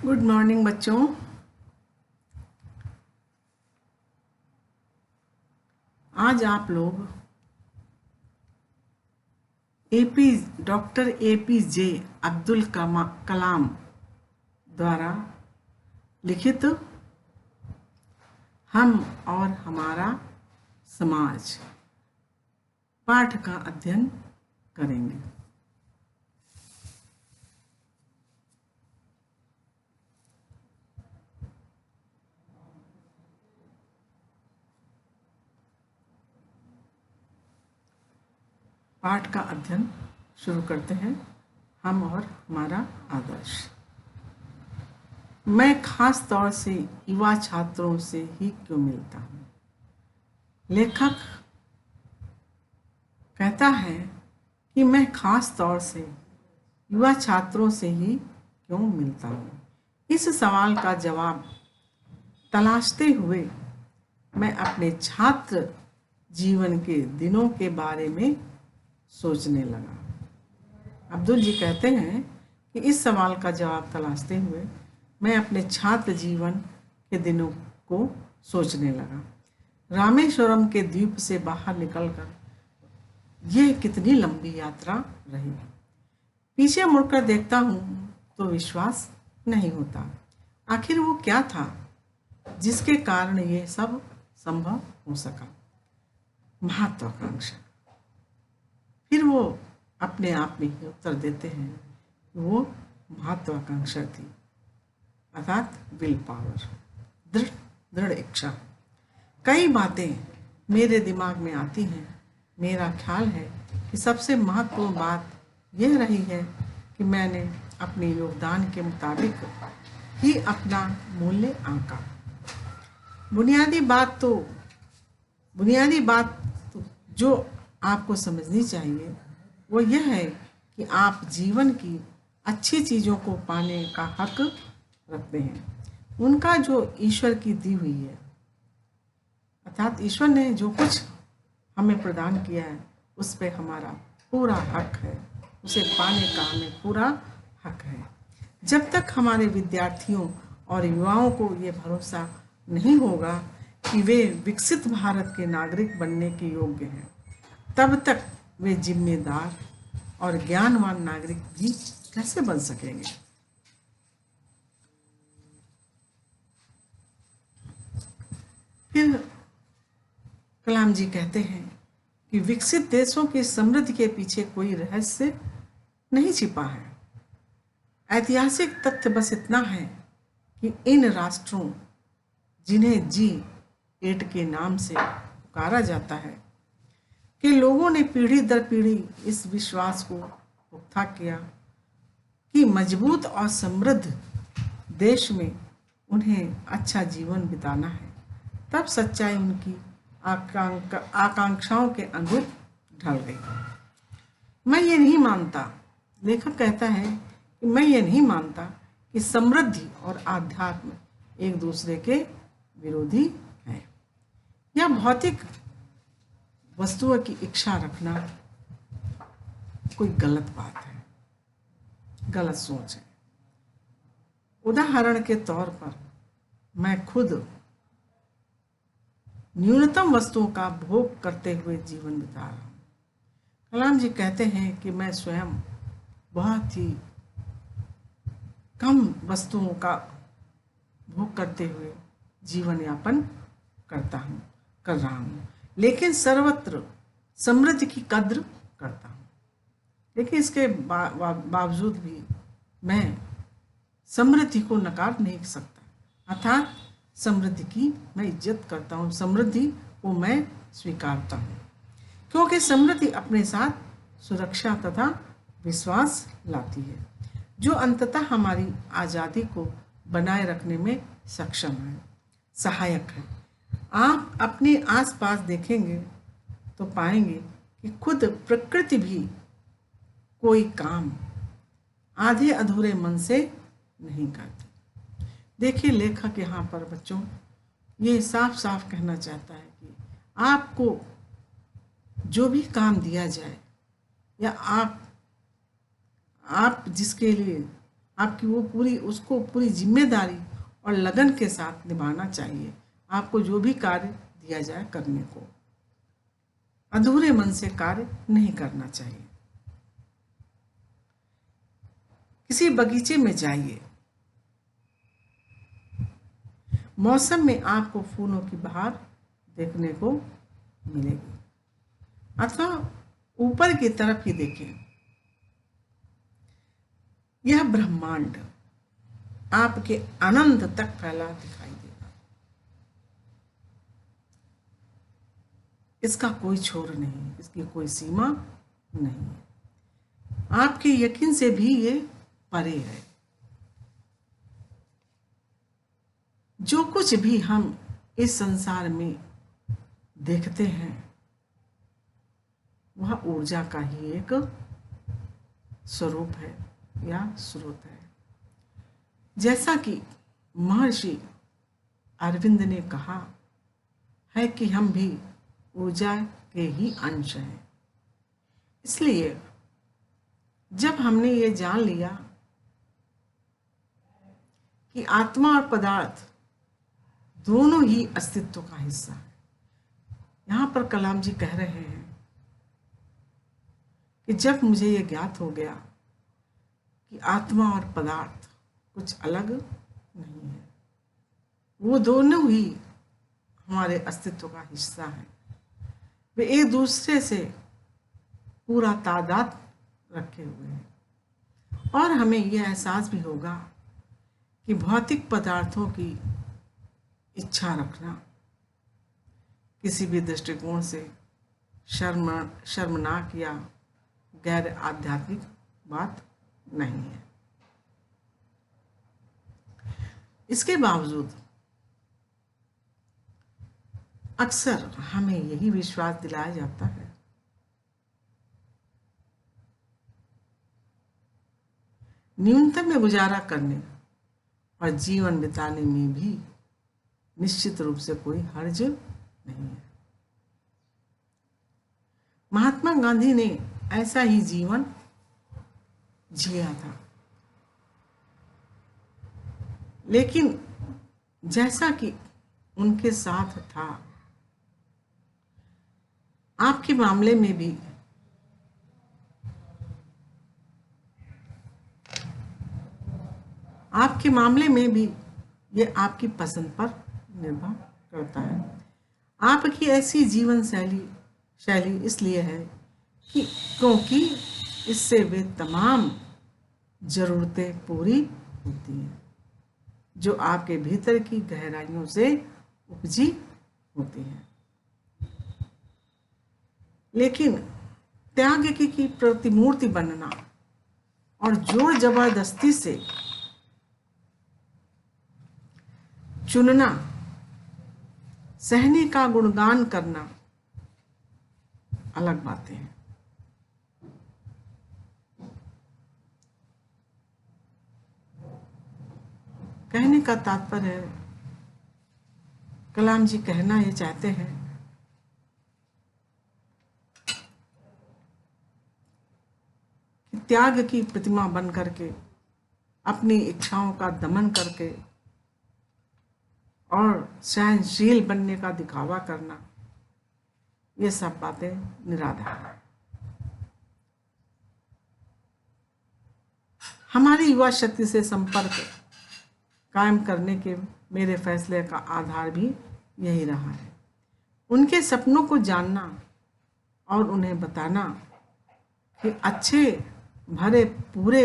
Good morning बच्चों। आज आप लोग AP doctor APJ Abdul Kalam द्वारा लिखित हम और हमारा समाज पाठ का अध्ययन करेंगे। पाठ का अध्ययन शुरू करते हैं। हम और हमारा आदर्श। मैं खास तौर से युवा छात्रों से ही क्यों मिलता हूँ। लेखक कहता है कि मैं खास तौर से युवा छात्रों से ही क्यों मिलता हूँ। इस सवाल का जवाब तलाशते हुए मैं अपने छात्र जीवन के दिनों के बारे में सोचने लगा। अब्दुल जी कहते हैं कि इस सवाल का जवाब तलाशते हुए मैं अपने छात्र जीवन के दिनों को सोचने लगा। रामेश्वरम के द्वीप से बाहर निकलकर यह कितनी लंबी यात्रा रही। पीछे मुड़कर देखता हूँ तो विश्वास नहीं होता। आखिर वो क्या था जिसके कारण ये सब संभव हो सका। महत्वाकांक्षा। फिर वो अपने आप में ही उत्तर देते हैं कि वो महत्वाकांक्षा थी, अर्थात विल पावर, दृढ़ इच्छा। कई बातें मेरे दिमाग में आती हैं। मेरा ख्याल है कि सबसे महत्वपूर्ण बात यह रही है कि मैंने अपने योगदान के मुताबिक ही अपना मूल्य आंका। बुनियादी बात तो जो आपको समझनी चाहिए वो यह है कि आप जीवन की अच्छी चीज़ों को पाने का हक रखते हैं। उनका जो ईश्वर की दी हुई है, अर्थात ईश्वर ने जो कुछ हमें प्रदान किया है उस पर हमारा पूरा हक है। उसे पाने का हमें पूरा हक है। जब तक हमारे विद्यार्थियों और युवाओं को ये भरोसा नहीं होगा कि वे विकसित भारत के नागरिक बनने के योग्य हैं, तब तक वे जिम्मेदार और ज्ञानवान नागरिक भी कैसे बन सकेंगे। फिर कलाम जी कहते हैं कि विकसित देशों की समृद्धि के पीछे कोई रहस्य नहीं छिपा है। ऐतिहासिक तथ्य बस इतना है कि इन राष्ट्रों जिन्हें G8 के नाम से पुकारा जाता है कि लोगों ने पीढ़ी दर पीढ़ी इस विश्वास को पुख्ता किया कि मजबूत और समृद्ध देश में उन्हें अच्छा जीवन बिताना है, तब सच्चाई उनकी आकांक्षाओं के अनुरूप ढल गई। मैं ये नहीं मानता, लेखक कहता है कि मैं ये नहीं मानता कि समृद्धि और आध्यात्म एक दूसरे के विरोधी हैं या भौतिक वस्तुओं की इच्छा रखना कोई गलत बात है, गलत सोच है। उदाहरण के तौर पर मैं खुद न्यूनतम वस्तुओं का भोग करते हुए जीवन बिता रहा हूँ। कलाम जी कहते हैं कि मैं स्वयं बहुत ही कम वस्तुओं का भोग करते हुए जीवन यापन कर रहा हूँ, लेकिन सर्वत्र समृद्धि की कद्र करता हूँ। लेकिन इसके बावजूद भी मैं समृद्धि को नकार नहीं सकता, अर्थात समृद्धि की मैं इज्जत करता हूँ, समृद्धि को मैं स्वीकारता हूँ, क्योंकि समृद्धि अपने साथ सुरक्षा तथा विश्वास लाती है जो अंततः हमारी आज़ादी को बनाए रखने में सक्षम है, सहायक है। आप अपने आसपास देखेंगे तो पाएंगे कि खुद प्रकृति भी कोई काम आधे अधूरे मन से नहीं करती। देखिए, लेखक यहाँ पर बच्चों ये साफ साफ कहना चाहता है कि आपको जो भी काम दिया जाए या आप जिसके लिए आपकी वो उसको पूरी जिम्मेदारी और लगन के साथ निभाना चाहिए। आपको जो भी कार्य दिया जाए करने को, अधूरे मन से कार्य नहीं करना चाहिए। किसी बगीचे में जाइए, मौसम में आपको फूलों की बहार देखने को मिलेगी, अथवा ऊपर की तरफ ही देखें, यह ब्रह्मांड आपके अनंत तक फैला दिखाई देगा। इसका कोई छोर नहीं, इसकी कोई सीमा नहीं है, आपके यकीन से भी ये परे है। जो कुछ भी हम इस संसार में देखते हैं वह ऊर्जा का ही एक स्वरूप है या स्रोत है। जैसा कि महर्षि अरविंद ने कहा है कि हम भी ऊर्जा के ही अंश हैं। इसलिए जब हमने ये जान लिया कि आत्मा और पदार्थ दोनों ही अस्तित्व का हिस्सा है, यहाँ पर कलाम जी कह रहे हैं कि जब मुझे ये ज्ञात हो गया कि आत्मा और पदार्थ कुछ अलग नहीं है, वो दोनों ही हमारे अस्तित्व का हिस्सा है, वे एक दूसरे से पूरा तादाद रखे हुए हैं, और हमें यह एहसास भी होगा कि भौतिक पदार्थों की इच्छा रखना किसी भी दृष्टिकोण से शर्मनाक या गैर आध्यात्मिक बात नहीं है। इसके बावजूद अक्सर हमें यही विश्वास दिलाया जाता है न्यूनतम में गुजारा करने और जीवन बिताने में भी निश्चित रूप से कोई हर्ज नहीं है। महात्मा गांधी ने ऐसा ही जीवन जिया था, लेकिन जैसा कि उनके साथ था, आपके मामले में भी ये आपकी पसंद पर निर्भर करता है। आपकी ऐसी जीवन शैली इसलिए है कि क्योंकि इससे वे तमाम जरूरतें पूरी होती हैं जो आपके भीतर की गहराइयों से उपजी होती हैं। लेकिन त्याग की प्रतिमूर्ति बनना और जोर जबरदस्ती से चुनना, सहने का गुणगान करना अलग बातें हैं। कहने का तात्पर्य है, कलाम जी कहना ये चाहते हैं कि त्याग की प्रतिमा बन करके, अपनी इच्छाओं का दमन करके और सहनशील बनने का दिखावा करना, ये सब बातें निराधार हैं। हमारी युवा शक्ति से संपर्क कायम करने के मेरे फैसले का आधार भी यही रहा है। उनके सपनों को जानना और उन्हें बताना कि अच्छे भरे पूरे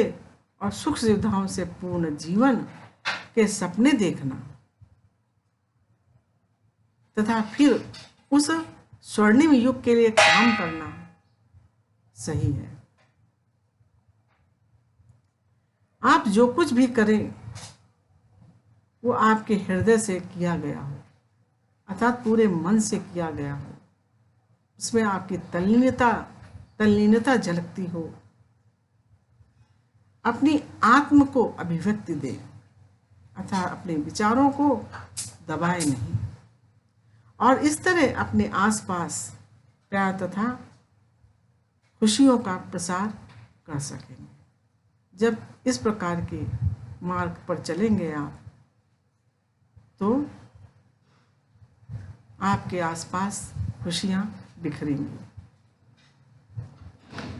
और सुख सुविधाओं से पूर्ण जीवन के सपने देखना तथा फिर उस स्वर्णिम युग के लिए काम करना सही है। आप जो कुछ भी करें वो आपके हृदय से किया गया हो, अर्थात पूरे मन से किया गया हो, उसमें आपकी तल्लीनता झलकती हो, अपनी आत्म को अभिव्यक्ति दे, अर्थात अपने विचारों को दबाए नहीं, और इस तरह अपने आसपास प्यार तथा खुशियों का प्रसार कर सकेंगे। जब इस प्रकार के मार्ग पर चलेंगे आप, तो आपके आसपास खुशियाँ बिखरेंगी।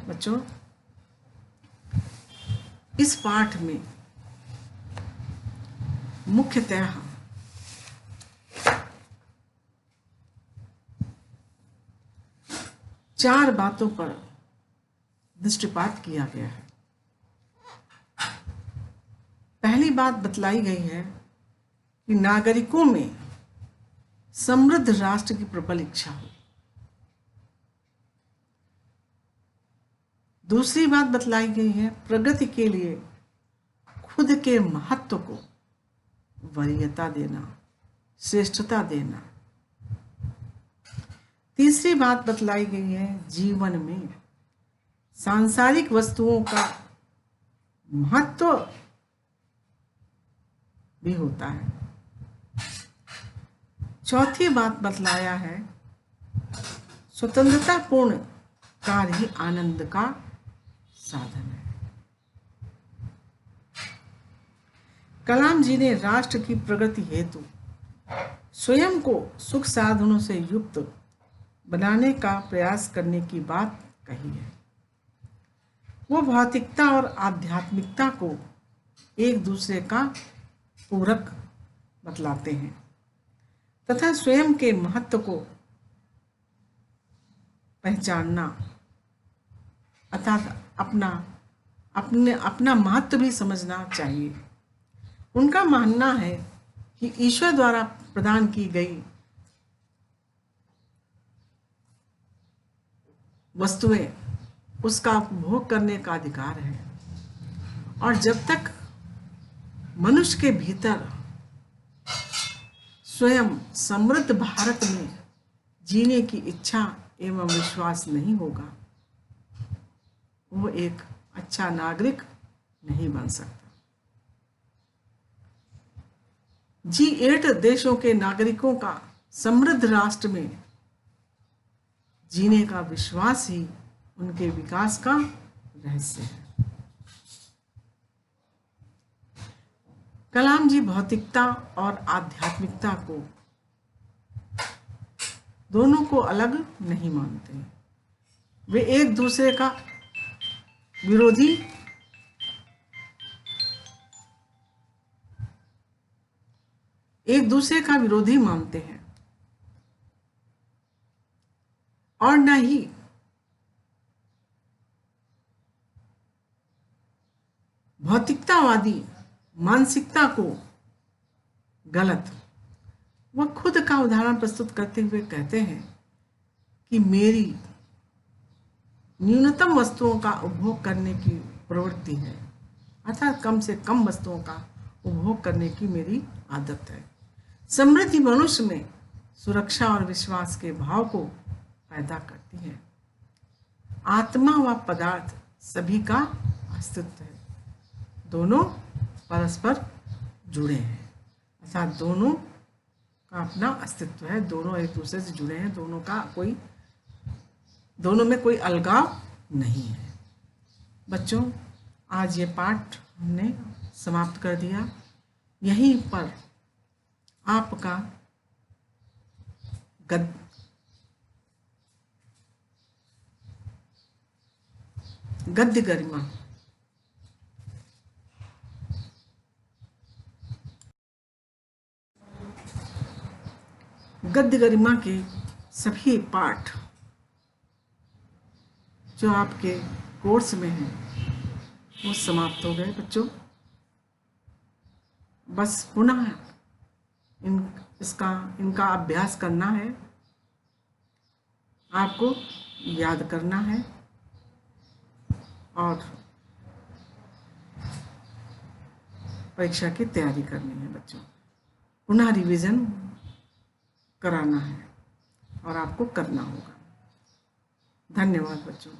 बच्चों, इस पाठ में मुख्यतः 4 बातों पर दृष्टिपात किया गया है। पहली बात बतलाई गई है कि नागरिकों में समृद्ध राष्ट्र की प्रबल इच्छा हो। दूसरी बात बतलाई गई है प्रगति के लिए खुद के महत्व को वरीयता देना, श्रेष्ठता देना। तीसरी बात बतलाई गई है जीवन में सांसारिक वस्तुओं का महत्व भी होता है। चौथी बात बतलाया है स्वतंत्रतापूर्ण कार्य ही आनंद का साधन है। कलाम जी ने राष्ट्र की प्रगति हेतु स्वयं को सुख साधनों से युक्त बनाने का प्रयास करने की बात कही है। वो भौतिकता और आध्यात्मिकता को एक दूसरे का पूरक बतलाते हैं तथा स्वयं के महत्व को पहचानना अर्थात अपना महत्व भी समझना चाहिए। उनका मानना है कि ईश्वर द्वारा प्रदान की गई वस्तुएं उसका उपभोग करने का अधिकार है, और जब तक मनुष्य के भीतर स्वयं समृद्ध भारत में जीने की इच्छा एवं विश्वास नहीं होगा, वो एक अच्छा नागरिक नहीं बन सकता। G8 देशों के नागरिकों का समृद्ध राष्ट्र में जीने का विश्वास ही उनके विकास का रहस्य है। कलाम जी भौतिकता और आध्यात्मिकता को दोनों को अलग नहीं मानते। वे एक दूसरे का विरोधी मानते हैं, और न ही भौतिकतावादी मानसिकता को गलत। वह खुद का उदाहरण प्रस्तुत करते हुए कहते हैं कि मेरी न्यूनतम वस्तुओं का उपभोग करने की प्रवृत्ति है, अर्थात कम से कम वस्तुओं का उपभोग करने की मेरी आदत है। समृद्धि मनुष्य में सुरक्षा और विश्वास के भाव को पैदा करती है। आत्मा व पदार्थ सभी का अस्तित्व है, दोनों परस्पर जुड़े हैं, अर्थात दोनों का अपना अस्तित्व है, दोनों एक दूसरे से जुड़े हैं, दोनों में कोई अलगाव नहीं है। बच्चों, आज ये पाठ हमने समाप्त कर दिया। यहीं पर आपका गद्य गरिमा के सभी पाठ जो आपके कोर्स में हैं वो समाप्त हो गए। बच्चों, बस पुनः इनका अभ्यास करना है, आपको याद करना है और परीक्षा की तैयारी करनी है। बच्चों, पुनः रिवीजन कराना है और आपको करना होगा। धन्यवाद बच्चों।